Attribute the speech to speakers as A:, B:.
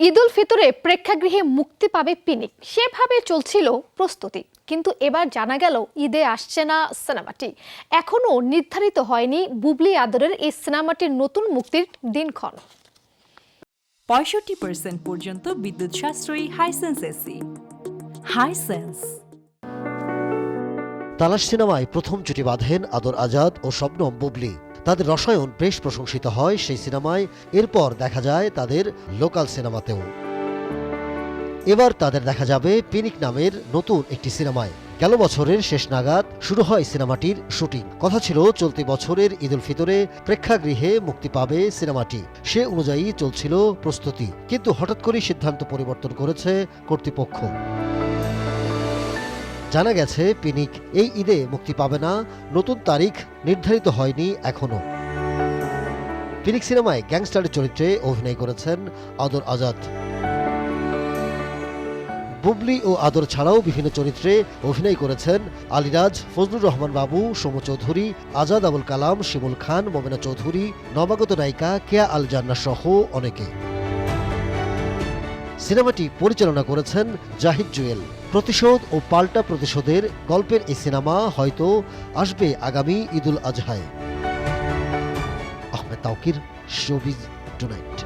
A: ঈদ উল ফিতরে প্রেক্ষাগৃহে মুক্তি পাবে পিনিক, সেভাবে চলছিল প্রস্তুতি। কিন্তু এবার জানা গেল ঈদে আসছে না সিনেমাটি। এখনো নির্ধারিত হয়নি বুবলি আদরের এই সিনেমাটির নতুন মুক্তির দিনক্ষণ।
B: 65% পর্যন্ত বিদ্যুৎ সাশ্রয়ী হাইসেন্স এসি। হাইসেন্স।
C: তালাশ সিনেমায় প্রথম জুটি বাঁধেন আদর আজাদ ও শবনম বুবলি। তাদের রসায়ন বেশ প্রশংসিত হয় সেই সিনেমায়। এরপর দেখা যায় তাদের লোকাল সিনেমাতেও। এবার তাদের দেখা যাবে পিনিক নামের নতুন একটি সিনেমায়। গেল বছরের শেষ নাগাদ শুরু হয় সিনেমাটির শুটিং। কথা ছিল চলতি বছরের ঈদ উল ফিতরে প্রেক্ষাগৃহে মুক্তি পাবে সিনেমাটি। সে অনুযায়ী চলছিল প্রস্তুতি, কিন্তু হঠাৎ করেই সিদ্ধান্ত পরিবর্তন করেছে কর্তৃপক্ষ। জানা গেছে পিনিক এই ঈদে মুক্তি পাবে না, নতুন তারিখ নির্ধারিত হয়নি এখনো। পিনিক সিনেমায় গ্যাংস্টারের চরিত্রে অভিনয় করেছেন আদর আজাদ। বুবলি ও আদর ছাড়াও বিভিন্ন চরিত্রে অভিনয় করেছেন আলিরাজ, ফজলুর রহমান বাবু, সমু চৌধুরী, আজাদ আবুল কালাম, শিমুল খান, মোমেনা চৌধুরী, নবাগত নায়িকা কেয়া আল জান্না সহ অনেকে। সিনেমাটি পরিচালনা করেছেন জাহিদ জুয়েল। প্রতিশোধ ও পাল্টা প্রতিশোধের গল্পের এই সিনেমা হয়তো আসবে আগামী ঈদুল আজহায়। Ahmed Tawkir, showbiz tonight.